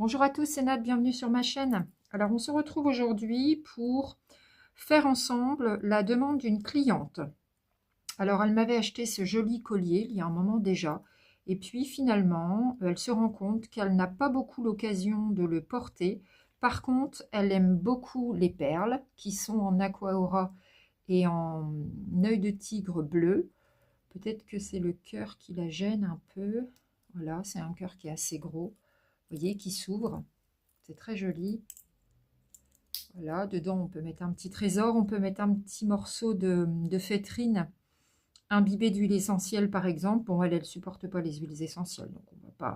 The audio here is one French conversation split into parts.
Bonjour à tous, c'est Nat, bienvenue sur ma chaîne. Alors on se retrouve aujourd'hui pour faire ensemble la demande d'une cliente. Alors elle m'avait acheté ce joli collier il y a un moment déjà, et puis finalement elle se rend compte qu'elle n'a pas beaucoup l'occasion de le porter. Par contre elle aime beaucoup les perles qui sont en aqua aura et en œil de tigre bleu. Peut-être que c'est le cœur qui la gêne un peu. Voilà, c'est un cœur qui est assez gros, vous voyez, qui s'ouvre. C'est très joli. Voilà, dedans on peut mettre un petit trésor, on peut mettre un petit morceau de feutrine imbibé d'huile essentielle par exemple. Bon, elle ne supporte pas les huiles essentielles, donc on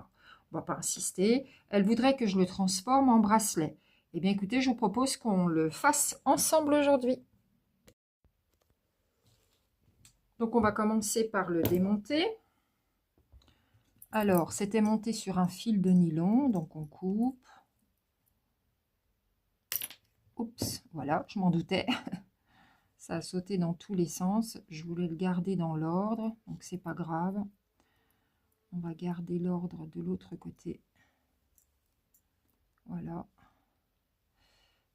va pas insister. Elle voudrait que je le transforme en bracelet. Eh bien écoutez, je vous propose qu'on le fasse ensemble aujourd'hui. Donc on va commencer par le démonter. Alors, c'était monté sur un fil de nylon, donc on coupe. Oups, voilà, je m'en doutais. Ça a sauté dans tous les sens. Je voulais le garder dans l'ordre, donc c'est pas grave. On va garder l'ordre de l'autre côté. Voilà.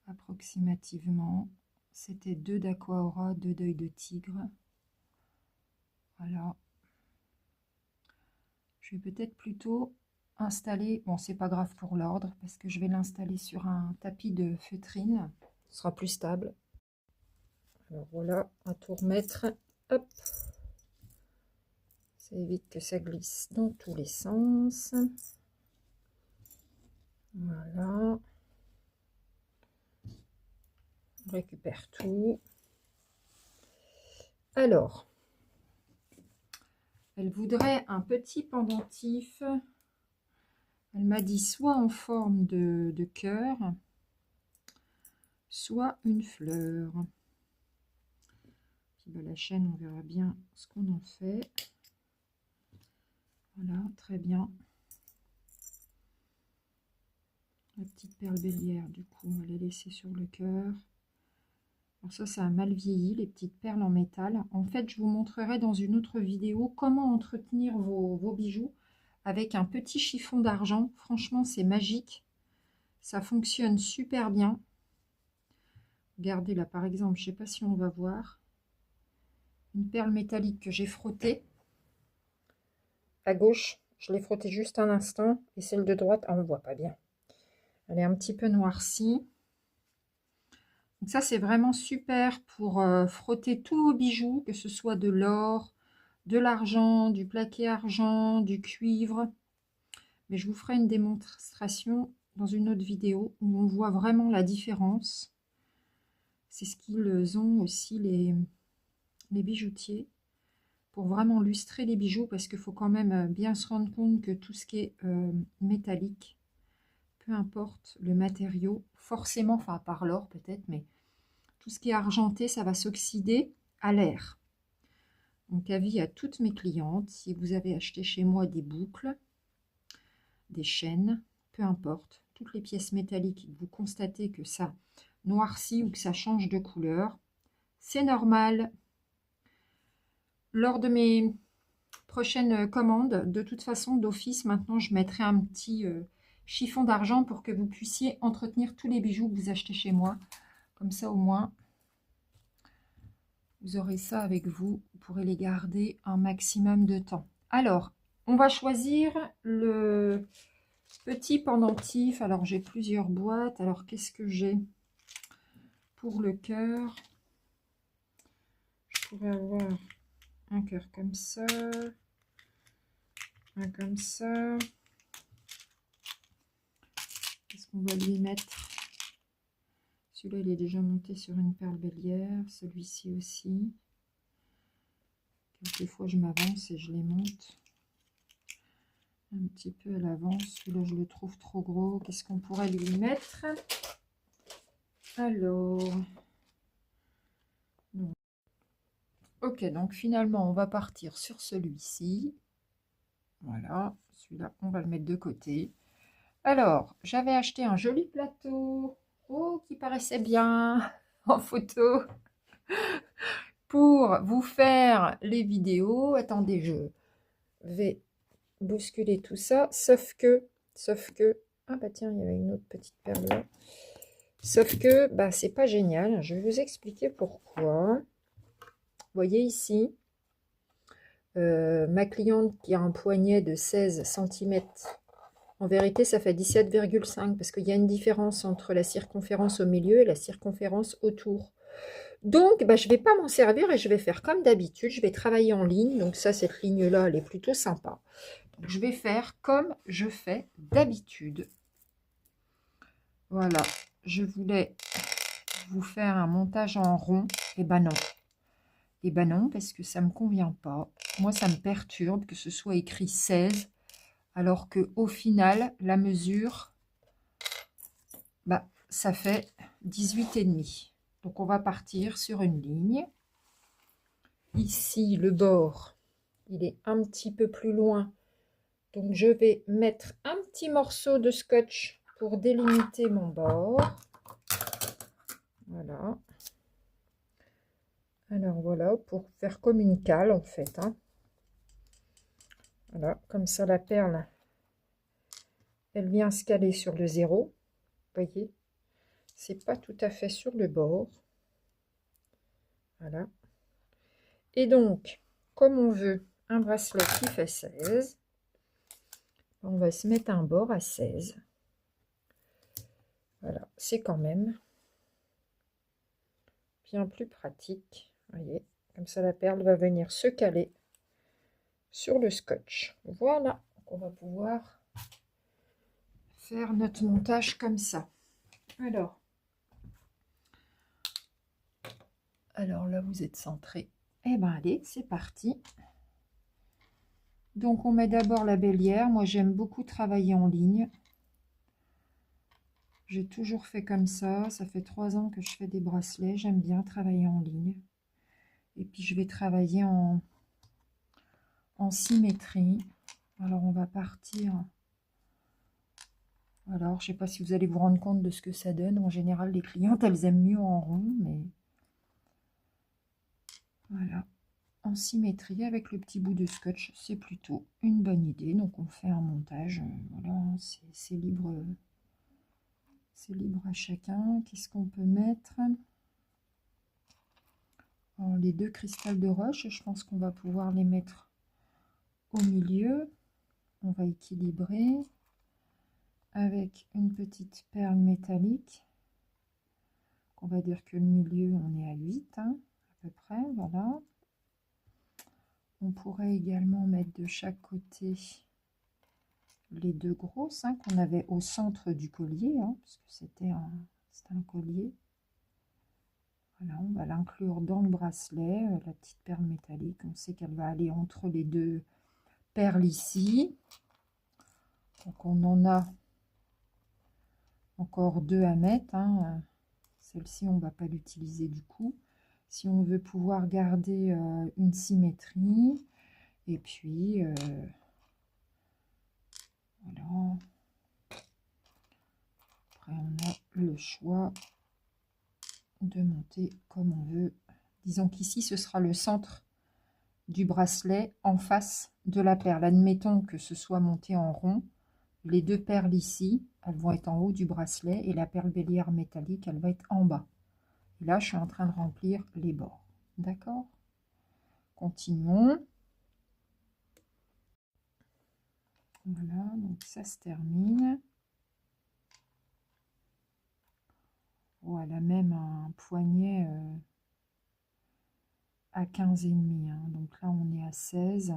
Approximativement. C'était 2 d'Aqua Aura, 2 d'œil de tigre. Voilà. Je vais peut-être plutôt installer, bon c'est pas grave pour l'ordre, parce que je vais l'installer sur un tapis de feutrine. Ce sera plus stable. Alors voilà, à tout remettre. Hop. Ça évite que ça glisse dans tous les sens. Voilà. On récupère tout. Alors, elle voudrait un petit pendentif. Elle m'a dit soit en forme de cœur, soit une fleur. Puis ben, la chaîne, on verra bien ce qu'on en fait. Voilà, très bien. La petite perle bélière, du coup, on va les laisser sur le cœur. Alors ça a mal vieilli, les petites perles en métal. En fait, je vous montrerai dans une autre vidéo comment entretenir vos bijoux avec un petit chiffon d'argent. Franchement, c'est magique. Ça fonctionne super bien. Regardez là, par exemple, je ne sais pas si on va voir. Une perle métallique que j'ai frottée. À gauche, je l'ai frottée juste un instant. Et celle de droite, on ne voit pas bien. Elle est un petit peu noircie. Donc ça, c'est vraiment super pour frotter tous vos bijoux, que ce soit de l'or, de l'argent, du plaqué argent, du cuivre. Mais je vous ferai une démonstration dans une autre vidéo où on voit vraiment la différence. C'est ce qu'ils ont aussi les bijoutiers pour vraiment lustrer les bijoux, parce qu'il faut quand même bien se rendre compte que tout ce qui est métallique, peu importe le matériau, forcément, enfin à part l'or peut-être, mais tout ce qui est argenté, ça va s'oxyder à l'air. Donc avis à toutes mes clientes, si vous avez acheté chez moi des boucles, des chaînes, peu importe, toutes les pièces métalliques, vous constatez que ça noircit ou que ça change de couleur, c'est normal. Lors de mes prochaines commandes, de toute façon d'office, maintenant je mettrai un petit chiffon d'argent pour que vous puissiez entretenir tous les bijoux que vous achetez chez moi. Comme ça au moins, vous aurez ça avec vous, vous pourrez les garder un maximum de temps. Alors, on va choisir le petit pendentif. Alors, j'ai plusieurs boîtes. Alors, qu'est-ce que j'ai pour le cœur? Je pourrais avoir un cœur comme ça, un comme ça. Qu'est-ce qu'on va lui mettre? Celui-là, il est déjà monté sur une perle bélière. Celui-ci aussi. Quelquefois, je m'avance et je les monte un petit peu à l'avance. Celui-là, je le trouve trop gros. Qu'est-ce qu'on pourrait lui mettre? Alors, non. Ok, donc finalement, on va partir sur celui-ci. Voilà, celui-là, on va le mettre de côté. Alors, j'avais acheté un joli plateau, oh, qui paraissait bien en photo, pour vous faire les vidéos. Attendez, je vais bousculer tout ça, sauf que Ah bah tiens, il y avait une autre petite perle là. Sauf que bah, c'est pas génial. Je vais vous expliquer pourquoi. Vous voyez ici, ma cliente qui a un poignet de 16 cm. En vérité, ça fait 17,5 parce qu'il y a une différence entre la circonférence au milieu et la circonférence autour. Donc, bah, je ne vais pas m'en servir et je vais faire comme d'habitude. Je vais travailler en ligne. Donc ça, cette ligne-là, elle est plutôt sympa. Donc, je vais faire comme je fais d'habitude. Voilà. Je voulais vous faire un montage en rond. Et ben non. Et ben non, parce que ça ne me convient pas. Moi, ça me perturbe que ce soit écrit 16, alors qu'au final, la mesure, bah, ça fait 18,5. Donc, on va partir sur une ligne. Ici, le bord, il est un petit peu plus loin. Donc, je vais mettre un petit morceau de scotch pour délimiter mon bord. Voilà. Alors, voilà, pour faire comme une cale, en fait. Hein. Voilà, comme ça, la perle, elle vient se caler sur le 0. Vous voyez, c'est pas tout à fait sur le bord. Voilà. Et donc, comme on veut un bracelet qui fait 16, on va se mettre un bord à 16. Voilà, c'est quand même bien plus pratique. Vous voyez, comme ça la perle va venir se caler sur le scotch. Voilà, donc on va pouvoir faire notre montage comme ça. Alors là, vous êtes centré. Eh ben allez, c'est parti. Donc on met d'abord la bélière. Moi, j'aime beaucoup travailler en ligne. J'ai toujours fait comme ça. Ça fait 3 ans que je fais des bracelets. J'aime bien travailler en ligne. Et puis, je vais travailler en symétrie. Alors, on va partir. Alors, je ne sais pas si vous allez vous rendre compte de ce que ça donne. En général, les clientes, elles aiment mieux en rond. Mais voilà. En symétrie avec le petit bout de scotch, c'est plutôt une bonne idée. Donc, on fait un montage. Voilà, c'est libre. C'est libre à chacun. Qu'est-ce qu'on peut mettre? Alors, les 2 cristals de roche, je pense qu'on va pouvoir les mettre au milieu. On va équilibrer avec une petite perle métallique. On va dire que le milieu, on est à 8, hein, à peu près. Voilà. On pourrait également mettre de chaque côté les 2 grosses qu'on avait au centre du collier, hein, parce que c'était un collier. Voilà, on va l'inclure dans le bracelet, la petite perle métallique. On sait qu'elle va aller entre les 2 perles ici. Donc on en a encore 2 à mettre. Hein. Celle-ci, on ne va pas l'utiliser du coup. Si on veut pouvoir garder une symétrie. Et puis, voilà. Après, on a le choix de monter comme on veut. Disons qu'ici, ce sera le centre du bracelet en face de la perle. Admettons que ce soit monté en rond. Les 2 perles ici, elles vont être en haut du bracelet et la perle bélière métallique, elle va être en bas. Et là, je suis en train de remplir les bords. D'accord? Continuons. Voilà, donc ça se termine. Voilà, même un poignet à 15,5. Hein. Donc là, on est à 16.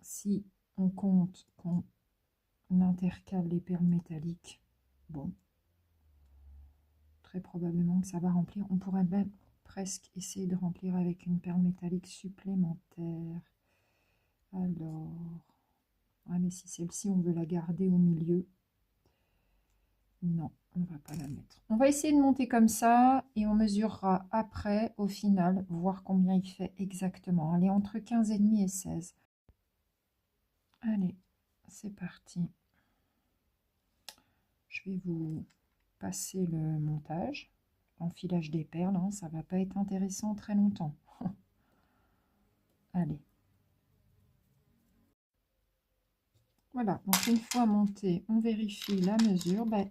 Si on compte qu'on intercale les perles métalliques, bon, très probablement que ça va remplir. On pourrait même presque essayer de remplir avec une perle métallique supplémentaire. Alors, ouais, mais si celle-ci, on veut la garder au milieu, non, on ne va pas la mettre. On va essayer de monter comme ça et on mesurera après, au final, voir combien il fait exactement. Allez, entre 15,5 et 16. Allez, c'est parti. Je vais vous passer le montage. L'enfilage des perles, hein, ça ne va pas être intéressant très longtemps. Allez. Voilà, donc une fois monté, on vérifie la mesure. Ben,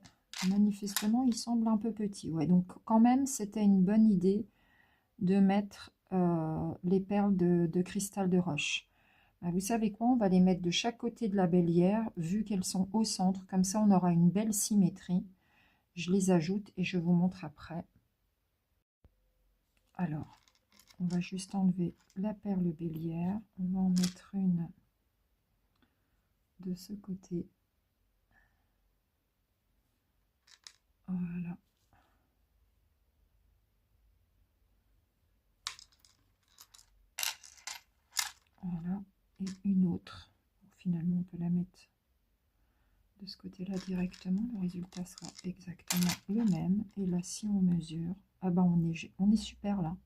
manifestement, il semble un peu petit. Ouais, donc quand même, c'était une bonne idée de mettre les perles de cristal de roche. Ben, vous savez quoi? On va les mettre de chaque côté de la bélière, vu qu'elles sont au centre. Comme ça, on aura une belle symétrie. Je les ajoute et je vous montre après. Alors, on va juste enlever la perle bélière. On va en mettre une de ce côté. Voilà. Voilà. Et une autre. Finalement, on peut la mettre de ce côté-là directement. Le résultat sera exactement le même. Et là, si on mesure, ah ben on est super là.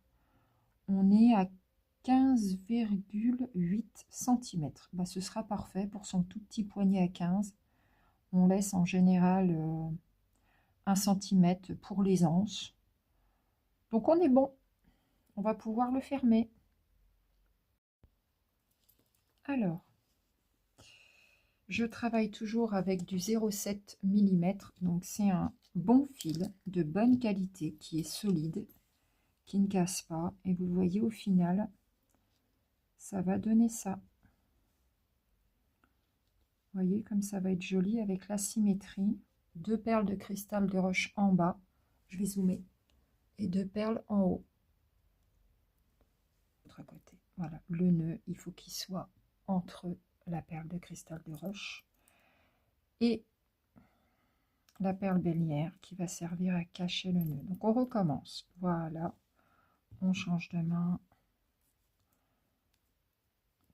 On est à 15,8 cm. Ben, ce sera parfait pour son tout petit poignet à 15. On laisse en général 1 cm pour les anses. Donc on est bon. On va pouvoir le fermer. Alors, je travaille toujours avec du 0,7 mm. Donc c'est un bon fil de bonne qualité qui est solide, qui ne casse pas. Et vous voyez au final, ça va donner ça. Vous voyez comme ça va être joli avec la symétrie. 2 perles de cristal de roche en bas. Je vais zoomer. Et 2 perles en haut. L'autre côté. Voilà, le nœud, il faut qu'il soit entre la perle de cristal de roche et la perle bélière qui va servir à cacher le nœud. Donc on recommence. Voilà, on change de main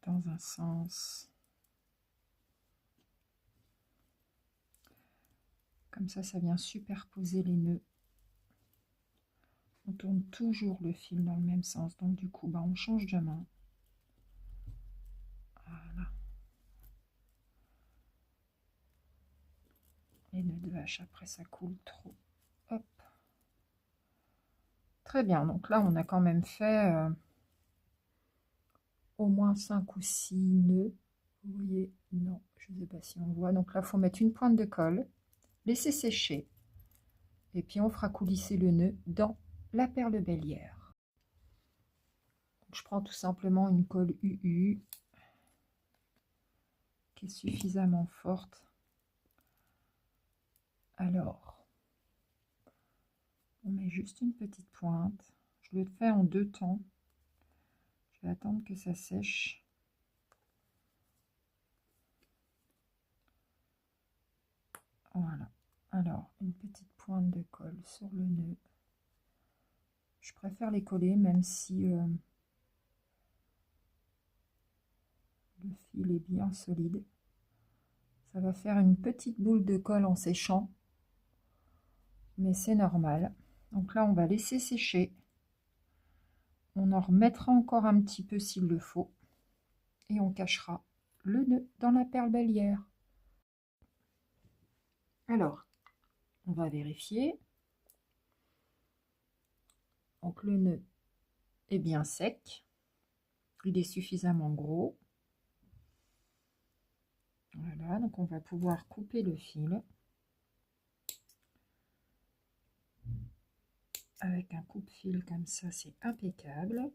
dans un sens. Comme ça vient superposer les nœuds. On tourne toujours le fil dans le même sens. Donc du coup, on change de main. Voilà. Les nœuds de vache, après ça coule trop. Hop. Très bien, donc là on a quand même fait au moins 5 ou 6 nœuds. Vous voyez, non, je ne sais pas si on voit. Donc là, il faut mettre une pointe de colle, laisser sécher, et puis on fera coulisser le nœud dans la perle bélière. Donc, je prends tout simplement une colle UU qui est suffisamment forte. Alors, on met juste une petite pointe. Je le fais en 2 temps. Je vais attendre que ça sèche. Voilà. Alors, une petite pointe de colle sur le nœud. Je préfère les coller même si le fil est bien solide. Ça va faire une petite boule de colle en séchant, mais c'est normal. Donc là, on va laisser sécher. On en remettra encore un petit peu s'il le faut. Et on cachera le nœud dans la perle bélière. Alors, on va vérifier. Donc le nœud est bien sec. Il est suffisamment gros. Voilà, donc on va pouvoir couper le fil. Avec un coupe-fil comme ça, c'est impeccable.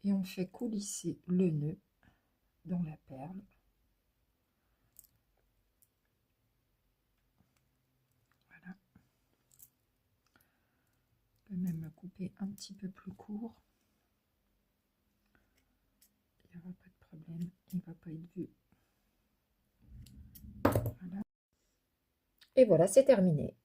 Et on fait coulisser le nœud dans la perle. Voilà. Je peux même le couper un petit peu plus court. Il n'y aura pas de problème, il ne va pas être vu. Voilà. Et voilà, c'est terminé.